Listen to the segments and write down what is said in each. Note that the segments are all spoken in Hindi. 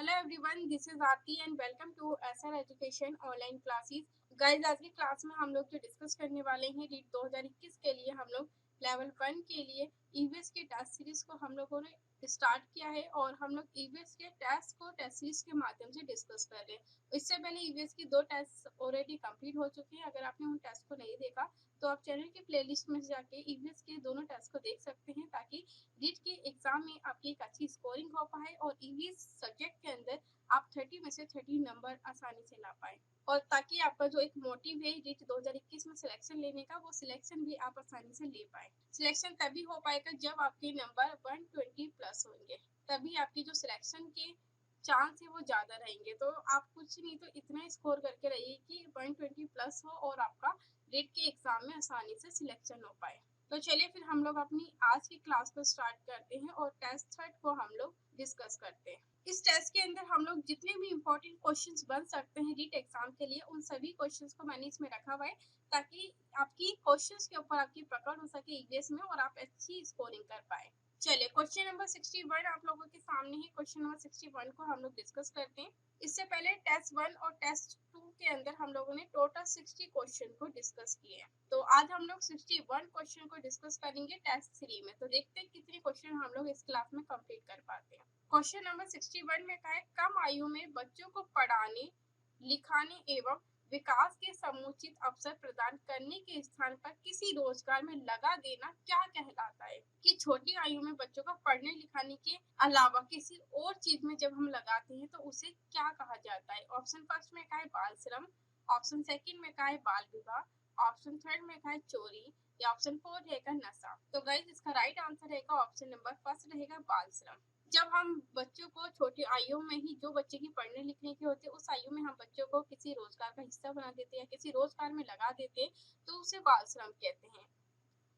Hello everyone, this is Aarti and welcome to SR education online classes. Guys, आज की क्लास में हम लोग जो डिस्कस करने वाले हैं रीट 2021 के लिए हम लोग लेवल 1 के लिए ईवीएस के टेस्ट सीरीज को हम लोगों ने स्टार्ट किया है और हम लोग ईवीएस के टेस्ट को टेस्ट सीरीज के माध्यम से डिस्कस कर रहे हैं। इससे पहले ईवीएस की 2 टेस्ट ऑलरेडी कंप्लीट हो चुके हैं। अगर आपने उन टेस्ट को नहीं देखा तो आप चैनल की प्लेलिस्ट में जाके ईवीएस के दोनों टेस्ट को देख सकते हैं, ताकि रीट के एग्जाम में आपकी एक अच्छी स्कोरिंग हो पाए और ईवीएस सब्जेक्ट के अंदर आप 30 में से 30 नंबर आसानी से ला पाए, और ताकि आपका जो एक मोटिव है रीट 2021 में सिलेक्शन लेने का, वो सिलेक्शन भी आप आसानी से ले पाए। सिलेक्शन तभी हो पाएगा जब आपके नंबर 120 प्लस होंगे, तभी आपकी जो सिलेक्शन के चांस है वो ज्यादा रहेंगे। तो आप कुछ नहीं तो इतना स्कोर करके रहिए कि 120 प्लस हो और आपका रीट के एग्जाम में आसानी से सिलेक्शन हो पाए। तो चलिए फिर हम लोग अपनी आज की क्लास को स्टार्ट करते हैं और टेस्ट थ्रेड को हम लोग डिस्कस करते हैं। इस टेस्ट के अंदर हम लोग जितने भी इम्पोर्टेंट क्वेश्चंस बन सकते हैं रीट एग्जाम के लिए, उन सभी क्वेश्चंस को मैंने इसमें रखा हुआ है, ताकि आपकी क्वेश्चंस के ऊपर आपकी पकड़ हो सके ईवीएस में और आप अच्छी स्कोरिंग कर पाए। चलिए क्वेश्चन नंबर 61 आप लोगों के सामने है। क्वेश्चन नंबर 61 को हम लोग डिस्कस करते हैं। इससे पहले टेस्ट 1 और टेस्ट 2 के अंदर हम लोगों ने टोटल 60 क्वेश्चन को डिस्कस किए हैं। तो आज हम लोग 61 क्वेश्चन को डिस्कस करेंगे टेस्ट 3 में। तो देखते हैं कितने क्वेश्चन हम लोग इस क्लास में कंप्लीट कर पाते हैं। क्वेश्चन नंबर 61 में कहा है, कम आयु में बच्चों को पढ़ाने, लिखाने एवं विकास के समुचित अवसर प्रदान करने के स्थान पर किसी रोजगार में लगा देना क्या कहलाता है? कि छोटी आयु में बच्चों को पढ़ने लिखाने के अलावा किसी और चीज में जब हम लगाते हैं तो उसे क्या कहा जाता है? ऑप्शन फर्स्ट में कहा है बाल श्रम, ऑप्शन सेकंड में कहा है बाल विवाह, ऑप्शन थर्ड में कहा है चोरी, या ऑप्शन फोर रहेगा नशा। तो गाइस, इसका राइट आंसर रहेगा ऑप्शन नंबर फर्स्ट रहेगा बाल श्रम। जब हम बच्चों को छोटी आयु में ही, जो बच्चे की पढ़ने लिखने की होती है उस आयु में हम बच्चों को किसी रोजगार का हिस्सा बना देते हैं, किसी रोजगार में लगा देते हैं, तो उसे बाल श्रम कहते हैं।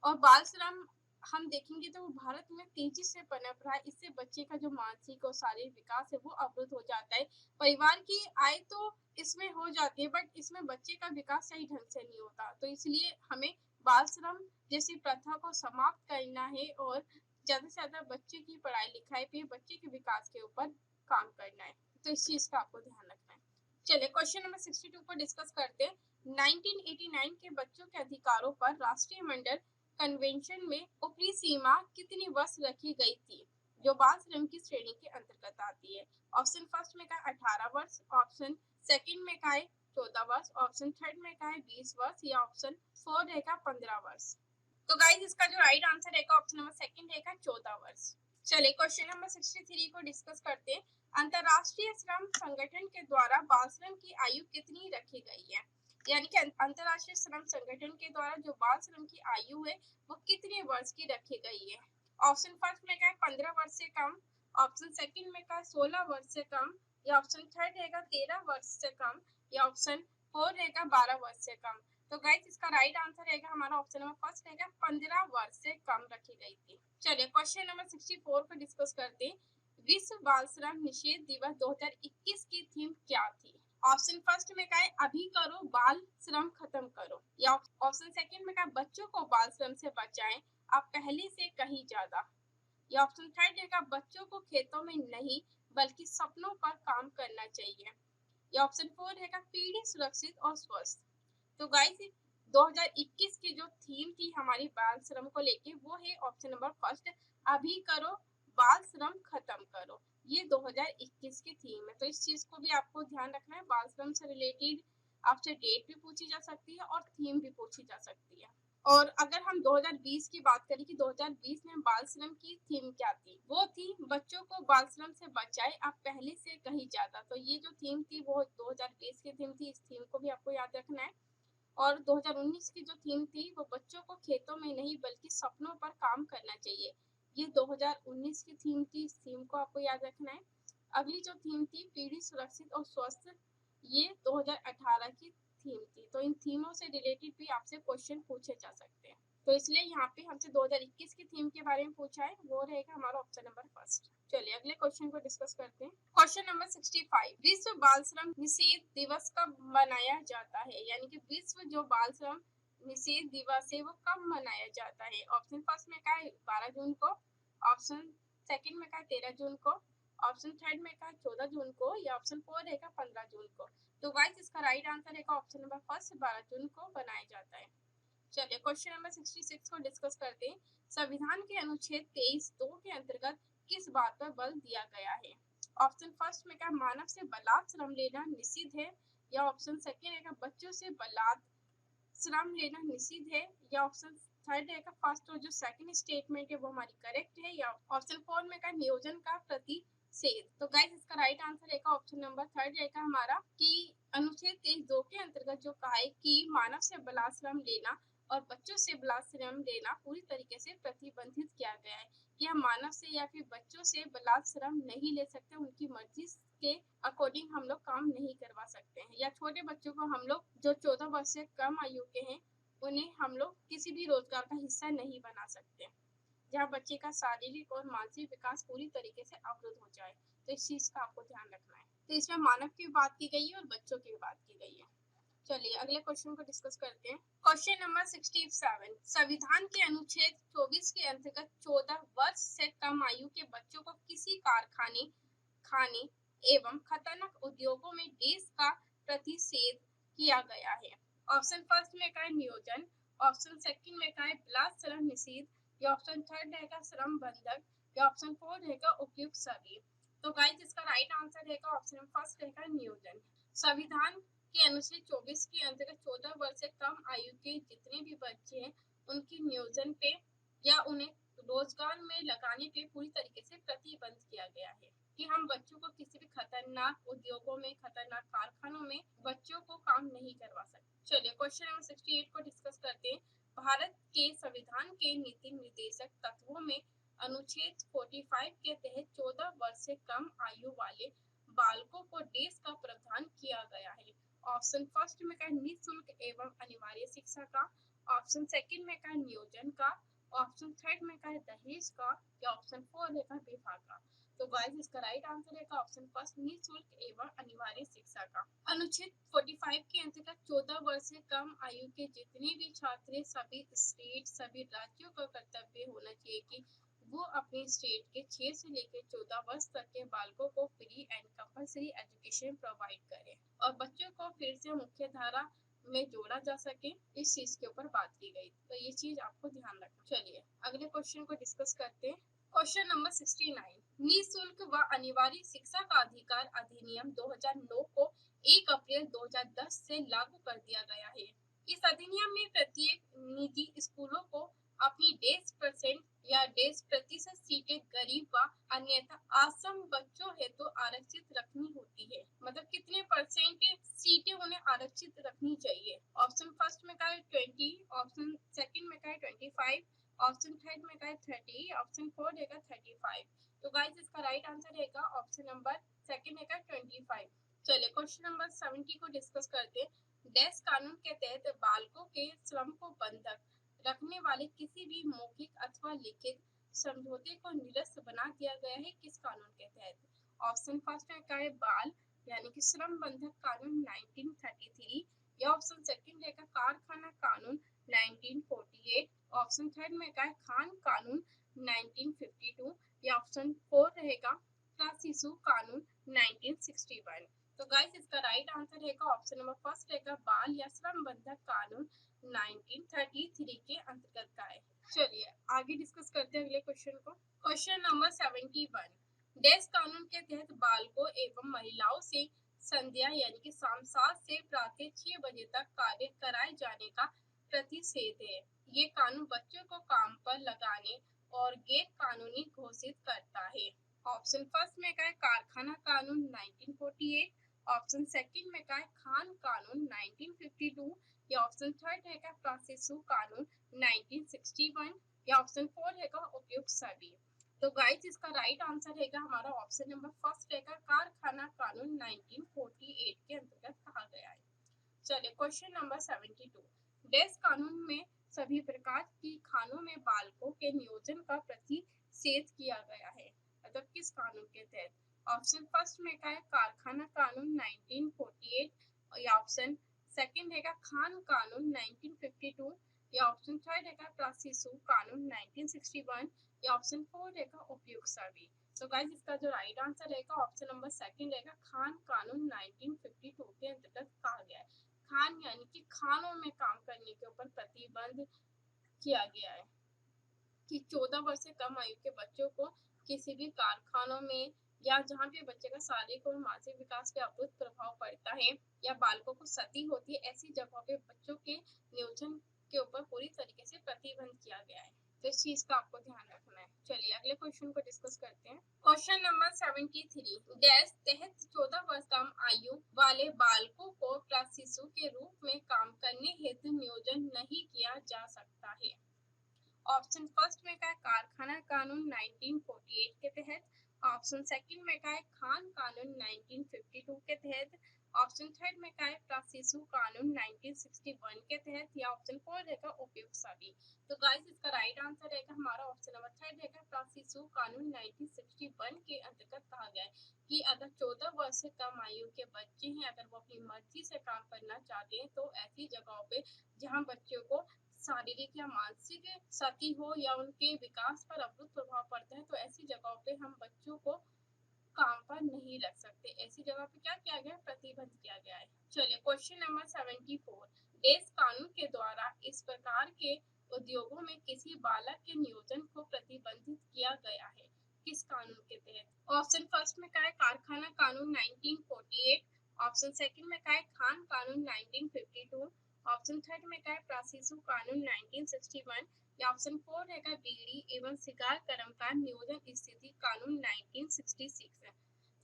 और बाल श्रम हम देखेंगे तो वो भारत में तेजी से पनप रहा है। इससे बच्चे का जो मानसिक और शारीरिक विकास है वो अवरुद्ध हो जाता है। परिवार की आय तो इसमें हो जाती है, बट इसमें बच्चे का विकास सही ढंग से नहीं होता। तो इसलिए हमें बाल श्रम जैसी प्रथा को समाप्त करना है और ज्यादा से ज्यादा बच्चे की पढ़ाई लिखाई पे, बच्चे के विकास के ऊपर काम करना है। तो इस चीज का आपको ध्यान रखना है। चलिए क्वेश्चन नंबर 62 को डिस्कस करते हैं। 1989 के बच्चों के अधिकारों पर राष्ट्रीय मंडल कन्वेंशन में ऊपरी सीमा कितनी वर्ष रखी गई थी, जो बाल श्रम की श्रेणी के अंतर्गत आती है? ऑप्शन फर्स्ट में कहा 18 वर्ष, ऑप्शन सेकंड में कहा 14 वर्ष, ऑप्शन थर्ड में कहा 20 वर्ष, या ऑप्शन फोर रहेगा 15 वर्ष। तो गाइस, इसका जो राइट आंसर रहेगा ऑप्शन नंबर सेकंड रहेगा 14 वर्ष। चलिए क्वेश्चन नंबर 63 को डिस्कस करते हैं। अंतरराष्ट्रीय श्रम संगठन के द्वारा बाल श्रम की आयु कितनी रखी गई है? यानी कि अंतरराष्ट्रीय श्रम संगठन के द्वारा जो बाल श्रम की आयु है वो कितने वर्ष की रखी गई है? ऑप्शन फर्स्ट में कहा 15 वर्ष से कम, ऑप्शन सेकंड में कहा 16 वर्ष से कम, या ऑप्शन थर्ड रहेगा 13 वर्ष से कम, या ऑप्शन फोर रहेगा 12 वर्ष से कम। तो गाइस, इसका राइट आंसर रहेगा हमारा ऑप्शन नंबर फर्स्ट रहेगा 15 वर्ष से कम रखी गई थी। चलिए क्वेश्चन नंबर 64 को डिस्कस करते हैं। विश्व बाल श्रम निषेध दिवस 2021 की थीम क्या थी? ऑप्शन फर्स्ट में कहा है अभी करो बाल श्रम खत्म करो, या ऑप्शन सेकंड में कहा बच्चों को बाल श्रम से बचाएं अब पहले से कहीं ज्यादा, या ऑप्शन थर्ड रहेगा बच्चों को खेतों में नहीं बल्कि सपनों पर काम करना चाहिए, या ऑप्शन फोर रहेगा पीढ़ी सुरक्षित और स्वस्थ। तो गाइस, 2021 की जो थीम थी हमारी बाल श्रम को लेके वो है ऑप्शन नंबर फर्स्ट, अभी करो बाल श्रम खत्म करो। ये 2021 की थीम है। तो इस चीज को भी आपको ध्यान रखना है। बाल श्रम से रिलेटेड आपसे डेट भी पूछी जा सकती है और थीम भी पूछी जा सकती है। और अगर हम 2020 की बात करें कि 2020 में बाल श्रम की थीम क्या थी, वो थी बच्चों को बाल श्रम से बचाए अब पहले से कहीं ज्यादा। तो ये जो थीम थी वो 2020 की थीम थी। इस थीम को भी आपको याद रखना है। और 2019 की जो थीम थी वो बच्चों को खेतों में नहीं बल्कि सपनों पर काम करना चाहिए। ये 2019 की थीम थी। इस थीम को आपको याद रखना है। अगली जो थीम थी पीढ़ी सुरक्षित और स्वस्थ, ये 2018 की थीम थी। तो इन थीमों से रिलेटेड भी आपसे क्वेश्चन पूछे जा सकते हैं। तो इसलिए यहाँ पे हमसे 2021 की थीम के बारे में पूछा है, वो रहेगा हमारा ऑप्शन नंबर फर्स्ट। चलिए अगले क्वेश्चन को डिस्कस करते हैं। क्वेश्चन नंबर 65, विश्व बाल श्रम निषेध दिवस कब मनाया जाता है? यानी कि विश्व जो बाल श्रम निषेध दिवस है वो कब मनाया जाता है? ऑप्शन फर्स्ट में कहा है 12 जून को, ऑप्शन सेकंड में कहा 13 जून को, ऑप्शन थर्ड में का 14 जून को, या ऑप्शन फोर रहेगा 15 जून को। तो गाइस इसका राइट आंसर रहेगा ऑप्शन नंबर फर्स्ट, 12 जून को बनाया जाता है। चलिए क्वेश्चन नंबर 66 को डिस्कस करते हैं। संविधान के अनुच्छेद 23(2) के अंतर्गत किस बात पर बल दिया गया है? ऑप्शन फर्स्ट में क्या मानव से बलात् श्रम लेना निषिद्ध है, या ऑप्शन सेकंड है बच्चों से बलात् श्रम लेना निषिद्ध है, या ऑप्शन थर्ड है फर्स्ट और जो सेकंड स्टेटमेंट है वो हमारी करेक्ट है, या ऑप्शन फोर में का नियोजन का प्रतिषेध। तो गाइस इसका राइट आंसर है ऑप्शन नंबर थर्ड रहेगा हमारा कि अनुच्छेद 23(2) के अंतर्गत जो कहा है कि मानव से बलात् श्रम लेना और बच्चों से बलात् श्रम लेना पूरी तरीके से प्रतिबंधित किया गया है। यह मानव से या फिर बच्चों से बलात् श्रम नहीं ले सकते, उनकी मर्जी के अकॉर्डिंग हम लोग काम नहीं करवा सकते हैं, या छोटे बच्चों को हम लोग जो 14 वर्ष से कम आयु के हैं उन्हें हम लोग किसी भी रोजगार का हिस्सा नहीं बना सकते, जहाँ बच्चे का शारीरिक और मानसिक विकास पूरी तरीके से अवरुद्ध हो जाए। तो इस चीज का आपको ध्यान रखना है। तो इसमें मानव की बात की गई है और बच्चों की बात की गई है। चलिए अगले क्वेश्चन को डिस्कस करते हैं। क्वेश्चन नंबर 67, संविधान के अनुच्छेद 24 के अंतर्गत 14 वर्ष से कम आयु के बच्चों को किसी कारखाने, खाने एवं खतरनाक उद्योगों में देश का प्रतिषेध किया गया है। ऑप्शन फर्स्ट में का है नियोजन, ऑप्शन सेकंड में का है बलात् श्रम निषेध, या ऑप्शन थर्ड रहेगा श्रम बंधक, या ऑप्शन फोर रहेगा उपयुक्त सभी। तो गाइस इसका राइट आंसर रहेगा ऑप्शन फर्स्ट रहेगा नियोजन। संविधान के अनुच्छेद 24 के अंतर्गत 14 वर्ष से कम आयु के जितने भी बच्चे हैं उनकी नियोजन पे या उन्हें रोजगार में लगाने पे पूरी तरीके से प्रतिबंध किया गया है कि हम बच्चों को किसी भी खतरनाक उद्योगों में, खतरनाक कारखानों में बच्चों को काम नहीं करवा सकते। चलिए क्वेश्चन नंबर 68 को डिस्कस करते हैं। भारत के संविधान के नीति निर्देशक तत्वों में अनुच्छेद 45 के तहत 14 वर्ष से कम आयु वाले बालकों को देश का प्रावधान किया गया है। ऑप्शन फर्स्ट में का निःशुल्क एवं अनिवार्य शिक्षा का, ऑप्शन सेकंड में का नियोजन का, ऑप्शन थर्ड में का दहेज का, या ऑप्शन फोर है विवाह का। तो गाइस इसका राइट आंसर है ऑप्शन फर्स्ट निःशुल्क एवं अनिवार्य शिक्षा का। अनुच्छेद 45 के अंतर्गत 14 वर्ष से कम आयु के जितने भी छात्र, सभी स्टेट, सभी राज्यों का कर्तव्य होना चाहिए कि वो अपने स्टेट के 6 से लेकर 14 वर्ष तक के बालकों को free and compulsory education provide करें और बच्चों को फिर से मुख्य धारा में जोड़ा जा सके, इस चीज के ऊपर बात की गई। तो ये चीज आपको ध्यान रखना। चलिए अगले क्वेश्चन को डिस्कस करते हैं। क्वेश्चन नंबर 69, निःशुल्क व अनिवार्य शिक्षा का अधिकार अधिनियम 2009 को 1 अप्रैल 2010 से लागू कर दिया गया है। इस अधिनियम में प्रत्येक निजी स्कूलों को अपनी 1.5% या 1.5% सीटें गरीब व अन्यथा असम बच्चों हेतु आरक्षित रखनी होती है। मतलब कितने परसेंट सीटें उन्हें आरक्षित रखनी चाहिए। ऑप्शन फर्स्ट में का है 20, ऑप्शन सेकंड में का है 25, ऑप्शन थर्ड में का है 30, ऑप्शन फोर्थ रहेगा 35। तो गाइस इसका राइट आंसर रहेगा ऑप्शन नंबर सेकंड रहेगा 25। चलिए क्वेश्चन नंबर 70 को डिस्कस करते हैं। डैश कानून के तहत बालकों के श्रम को बंधक रखने वाले किसी भी मौखिक अथवा लिखित समझौते को निरस्त बना दिया गया है, किस कानून के तहत? ऑप्शन फर्स्ट में का है बाल यानी कि श्रम बंधक कानून 1933, या ऑप्शन सेकंड है कारखाना कानून 1948, ऑप्शन थर्ड में का है खान कानून 1952, या ऑप्शन फोर रहेगा शिशु कानून 1961। तो गाइस इसका राइट आंसर रहेगा ऑप्शन नंबर फर्स्ट रहेगा बाल या श्रम बंधक कानून 1933 के अंतर्गत का है। चलिए आगे डिस्कस करते हैं अगले क्वेश्चन को। क्वेश्चन नंबर 71, डैश कानून के तहत बालकों एवं महिलाओं से संध्या यानी कि शाम 7 से प्रातः 6 बजे तक कार्य कराए जाने का प्रतिषेध है। ये कानून बच्चों को काम पर लगाने और गैर कानूनी घोषित करता है। ऑप्शन फर्स्ट में का है कारखाना कानून 1948, ऑप्शन सेकंड में का है खान कानून 1952, या ऑप्शन थर्ड है शिशु कानून 1961, या ऑप्शन फोर है उपयुक्त सभी। तो गाइस इसका राइट आंसर रहेगा हमारा ऑप्शन नंबर फर्स्ट रहेगा कारखाना कानून 1948 के अंतर्गत कहा गया है। चलिए क्वेश्चन नंबर 72, डैश कानून में सभी प्रकार की खानों में बालकों के नियोजन का प्रतिषेध किया गया है, मतलब किस कानून के तहत? ऑप्शन फर्स्ट में का है कारखाना कानून 1948, या ऑप्शन सेकंड है खान कानून 1952, या ऑप्शन थर्ड है शिशु कानून 1961, या ऑप्शन फोर है उपयुक्त सभी। तो गाइस इसका जो राइट आंसर रहेगा ऑप्शन नंबर सेकंड रहेगा, खान कानून 1952 के अंतर्गत कहा गया है। खान यानी कि खानों में काम करने के ऊपर प्रतिबंध किया गया है कि 14 वर्ष से कम आयु के बच्चों को किसी भी कारखानों में या जहाँ पे बच्चे का शारीरिक और मानसिक विकास पे अवरुद्ध प्रभाव पड़ता है या बालकों को क्षति होती है, ऐसी जगहों पे बच्चों के नियोजन के ऊपर पूरी तरीके से प्रतिबंध किया गया है। तो इस चीज का आपको ध्यान रखना है। चलिए अगले क्वेश्चन को डिस्कस करते हैं। क्वेश्चन नंबर 73, डैश तहत 14 वर्ष कम आयु वाले बालकों को प्रशिशु के रूप में काम करने हेतु नियोजन नहीं किया जा सकता है। ऑप्शन फर्स्ट में का है कारखाना कानून 1948 के तहत, ऑप्शन सेकंड में का है खान कानून 1952 के तहत, ऑप्शन थर्ड में का है प्रशिशु कानून 1961 के तहत, या ऑप्शन फोर रहेगा उपयुक्त सभी। तो गाइस इसका राइट आंसर रहेगा हमारा ऑप्शन नंबर थर्ड रहेगा, प्रशिशु कानून 1961 के अंतर्गत कहा गया है कि अगर 14 वर्ष से कम आयु के बच्चे हैं, अगर वो अपनी मर्जी से काम करना चाहते हैं तो ऐसी जगहों पे जहाँ बच्चों को शारीरिक या मानसिक क्षति हो या उनके विकास पर अवरुद्ध प्रभाव पड़ता है, तो ऐसी जगहों पे हम बच्चों को काम पर नहीं रख सकते। ऐसी जगह पे क्या किया गया है, प्रतिबंध किया गया है। चलिए क्वेश्चन नंबर 74, देश कानून के द्वारा इस प्रकार के उद्योगों में किसी बालक के नियोजन को प्रतिबंधित किया गया है, किस कानून के तहत? ऑप्शन फर्स्ट में क्या है कारखाना कानून 1948, ऑप्शन सेकंड में क्या है खान कानून 1952, ऑप्शन थर्ड में क्या है प्रशिशु कानून 1961, या ऑप्शन फोर रहेगा बीड़ी एवं सिगार कर्मकार नियोजन स्थिति कानून 1966 है।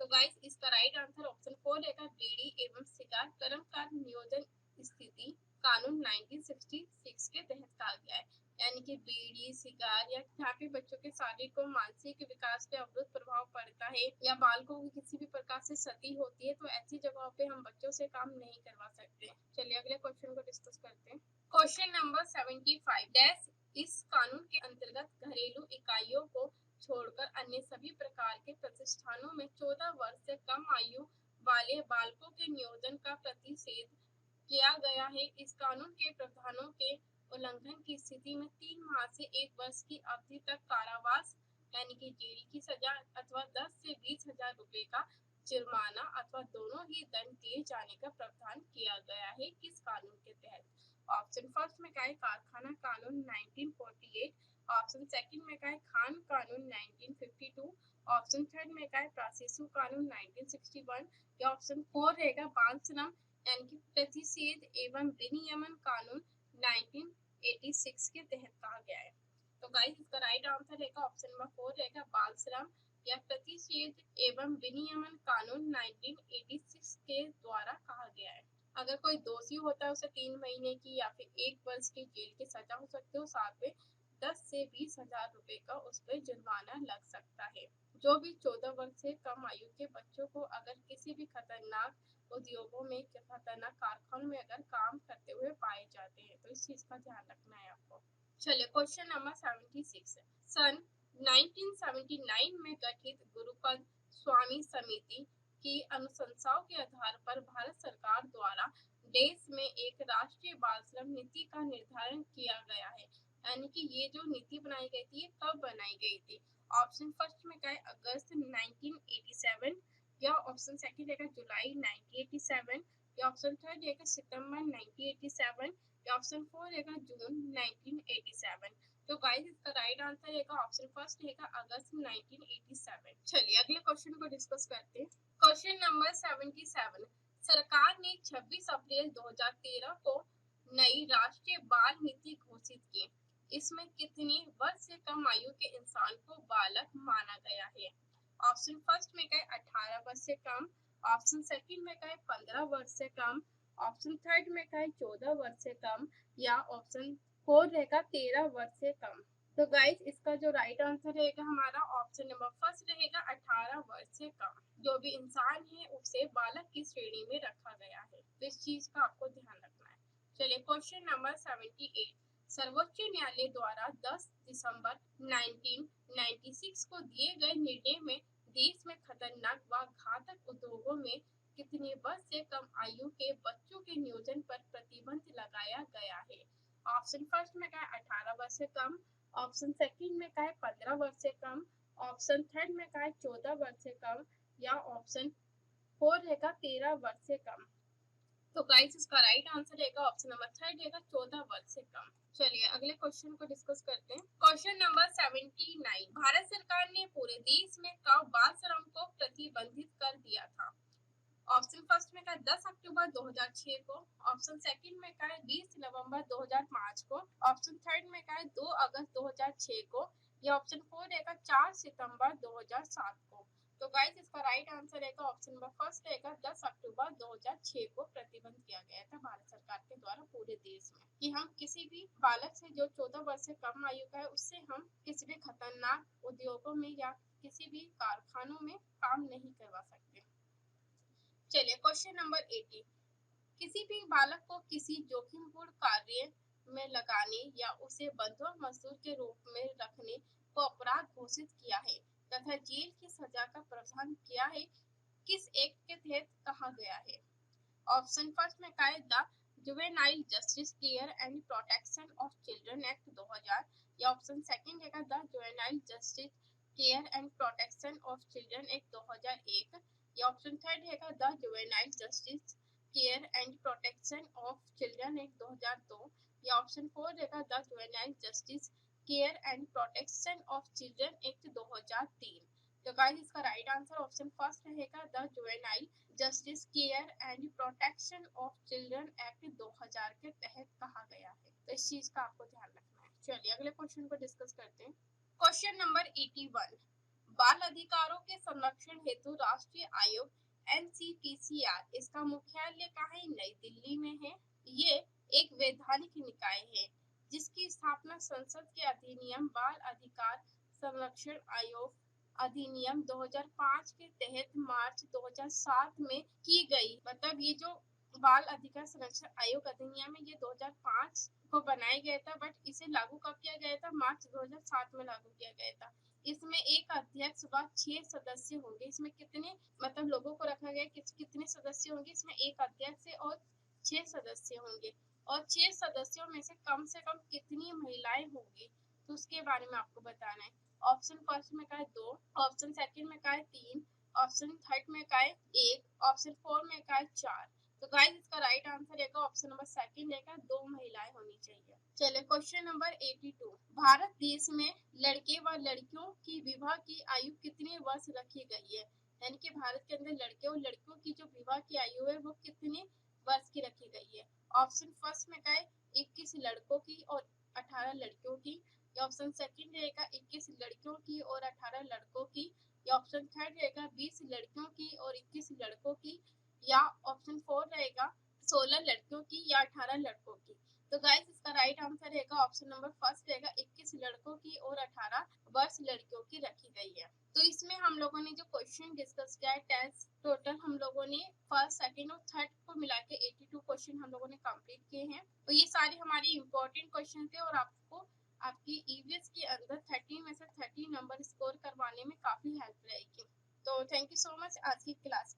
तो गाइस इसका राइट आंसर ऑप्शन फोर रहेगा बीड़ी एवं सिगार कर्मकार नियोजन स्थिति कानून 1966 के तहत कहा गया है। यानी कि बीड़ी सिगार या जहाँ पे बच्चों के शारीरिक और मानसिक विकास पे अवरुद्ध प्रभाव पड़ता है या बालकों को किसी भी प्रकार से क्षति होती है, तो ऐसी जगहों पे हम बच्चों से काम नहीं करवा सकते। चलिए अगले क्वेश्चन को डिस्कस करते हैं। क्वेश्चन नंबर 75, डैश इस कानून के अंतर्गत घरेलू इकाइयों को छोड़कर अन्य सभी प्रकार के प्रतिष्ठानों में 14 वर्ष से कम आयु वाले बालकों के नियोजन का प्रतिषेध किया गया है। इस कानून के प्रावधानों के उल्लंघन की स्थिति में 3 माह से 1 वर्ष की अवधि तक कारावास यानी कि जेल की सजा अथवा 10 से 20,000 रुपए का जुर्माना अथवा दोनों ही दंड दिए जाने का प्रावधान किया गया है, किस कानून के तहत? ऑप्शन फर्स्ट में क्या है कारखाना कानून 1948, ऑप्शन सेकंड में क्या है खान कानून 1952, ऑप्शन थर्ड में क्या है प्रशिशु कानून 1961, या ऑप्शन फोर रहेगा बाल श्रम यानी कि प्रतिषेध एवं विनियमन कानून 1986 के तहत कहा गया है। तो गाइस इसका राइट आंसर रहेगा ऑप्शन नंबर फोर रहेगा बाल श्रम या प्रतिषेध एवं विनियमन कानून 1986 के द्वारा कहा गया है। अगर कोई दोषी होता है उसे 3 महीने की या फिर 1 वर्ष की जेल की सजा हो सकती है, साथ में 10 से 20,000 रुपए का उस पर जुर्माना लग सकता है। जो भी 14 वर्ष से कम आयु के बच्चों को अगर किसी भी खतरनाक उद्योगों में खतरनाक कारखानों में अगर काम करते हुए पाए जाते हैं, तो इस चीज का ध्यान रखना है आपको। चलिए क्वेश्चन नंबर 76, सन 1979 में गठित गुरुपद स्वामी समिति की अनुशंसाओं के आधार पर भारत सरकार द्वारा देश में एक राष्ट्रीय बाल श्रम नीति का निर्धारण किया गया है। यानी कि ये जो नीति बनाई गई थी ये कब बनाई गई थी? ऑप्शन फर्स्ट में क्या है अगस्त 1987, या ऑप्शन सेकंड रहेगा जुलाई 1987, या ऑप्शन थर्ड रहेगा सितंबर 1987, या ऑप्शन फोर रहेगा जून 1987। तो गाइस इसका राइट आंसर रहेगा ऑप्शन फर्स्ट रहेगा अगस्त 1987। चलिए अगले क्वेश्चन को डिस्कस करते हैं। क्वेश्चन नंबर 77, सरकार ने 26 अप्रैल 2013 को नई राष्ट्रीय बाल नीति घोषित की। इसमें कितने वर्ष से कम आयु के इंसान को बालक माना गया है? ऑप्शन फर्स्ट में क्या है 18 वर्ष से कम, ऑप्शन सेकंड में क्या है 15 वर्ष से कम, ऑप्शन थर्ड में क्या है 14 वर्ष से कम, या ऑप्शन फोर रहेगा 13 वर्ष से कम। तो गाइस इसका जो राइट आंसर रहेगा हमारा ऑप्शन नंबर फर्स्ट रहेगा 18 वर्ष से कम। जो भी इंसान है उसे बालक की श्रेणी में रखा गया है, तो इस चीज का आपको ध्यान रखना है। चलिए क्वेश्चन नंबर 78, सर्वोच्च न्यायालय द्वारा 10 दिसंबर 1996 को दिए गए निर्णय में देश में खतरनाक व घातक उद्योगों में कितने वर्ष से कम आयु के बच्चों के नियोजन पर प्रतिबंध लगाया गया है? ऑप्शन फर्स्ट में क्या है 18 वर्ष से कम, ऑप्शन सेकंड में क्या है 15 वर्ष से कम, ऑप्शन थर्ड में का है 14 वर्ष से कम, या ऑप्शन फोर रहेगा 13 वर्ष से कम। तो गाइस इसका राइट आंसर रहेगा ऑप्शन नंबर थर्ड रहेगा 14 वर्ष से कम। चलिए अगले क्वेश्चन को डिस्कस करते हैं। क्वेश्चन नंबर 79, भारत सरकार ने पूरे देश में कब बाल श्रम को प्रतिबंधित कर दिया था? ऑप्शन फर्स्ट में का 10 अक्टूबर 2006 को, ऑप्शन सेकंड में का 20 नवंबर 2005 को, ऑप्शन थर्ड में का 2 अगस्त 2006 को, या ऑप्शन फोर रहेगा 4 सितंबर 2007 को। तो गाइस इसका राइट आंसर रहेगा ऑप्शन नंबर फर्स्ट रहेगा 10 अक्टूबर 2006 को प्रतिबंध किया गया था भारत सरकार के द्वारा पूरे देश में कि हम किसी भी बालक से जो 14 वर्ष से कम आयु का है उससे हम किसी भी खतरनाक उद्योगों में या किसी भी कारखानों में काम नहीं करवा सकते। चलिए क्वेश्चन नंबर 80, किसी भी बालक को किसी जोखिमपूर्ण कार्य में लगाने या उसे बंधुआ मजदूर के रूप में रखने को अपराध घोषित किया है तथा जेल की सजा का प्रावधान किया है, किस एक्ट के तहत कहा गया है? ऑप्शन फर्स्ट में का है the juvenile justice care and protection of children act 2000, या ऑप्शन सेकंड है the juvenile justice care and protection of children act 2001, या ऑप्शन थर्ड है the juvenile justice care and protection of children act 2002, या ऑप्शन फोर रहेगा the juvenile justice care and protection of children act 2003। तो गाइस इसका राइट आंसर ऑप्शन फर्स्ट रहेगा the juvenile justice care and protection of children act 2000 के तहत कहा गया है। तो इस चीज का आपको ध्यान रखना है। चलिए अगले क्वेश्चन को डिस्कस करते हैं। क्वेश्चन नंबर 81, बाल अधिकारों के संरक्षण हेतु राष्ट्रीय आयोग NCTCR इसका मुख्यालय कहाँ है? नई दिल्ली में है। ये एक वैधानिक निकाय है जिसकी स्थापना संसद के अधिनियम बाल अधिकार संरक्षण आयोग अधिनियम 2005 के तहत मार्च 2007 में की गई। मतलब ये जो बाल अधिकार संरक्षण आयोग अधिनियम है ये 2005 को बनाया गया था, बट इसे लागू कब किया गया था? मार्च 2007 में लागू किया गया था। इसमें एक अध्यक्ष व 6 सदस्य होंगे। इसमें कितने मतलब लोगों को रखा गया, कितने सदस्य होंगे? इसमें एक अध्यक्ष और 6 सदस्य होंगे, और 6 सदस्यों में से कम कितनी महिलाएं होंगी तो उसके बारे में आपको बताना है। ऑप्शन फर्स्ट में का है 2, ऑप्शन सेकंड में का है 3, ऑप्शन थर्ड में का है 1, ऑप्शन फोर में का है 4। तो गाइस इसका राइट आंसर रहेगा ऑप्शन नंबर सेकंड रहेगा 2 महिलाएं होनी चाहिए। चलिए क्वेश्चन नंबर 82, भारत देश में लड़के व लड़कियों की विवाह की आयु कितने वर्ष रखी गई है? यानी कि भारत के अंदर लड़के और लड़कियों की जो विवाह की आयु है वो कितने वर्ष की रखी गई है? ऑप्शन फर्स्ट में का है 21 लड़कों की और 18 लड़कियों की, या ऑप्शन सेकंड रहेगा 21 लड़कियों की और 18 लड़कों की, या ऑप्शन थर्ड रहेगा 20 लड़कियों की और 21 लड़कों की, या ऑप्शन फोर रहेगा 16 लड़कियों की या 18 लड़कों की। तो गाइस इसका राइट आंसर रहेगा ऑप्शन नंबर फर्स्ट रहेगा 21 लड़कों की और 18 वर्ष लड़कियों की रखी गई है। तो इसमें हम लोगों ने जो क्वेश्चन डिस्कस किया है टेस्ट टोटल हम लोगों ने फर्स्ट सेकंड और थर्ड को मिला के 82 क्वेश्चन हम लोगों ने कंप्लीट किए हैं। तो ये सारे हमारे इंपॉर्टेंट क्वेश्चन थे और आपको आपकी ईवीएस के अंदर 30 में से 30 नंबर स्कोर करवाने में काफी हेल्प रहेगी। तो थैंक यू सो मच आज की क्लास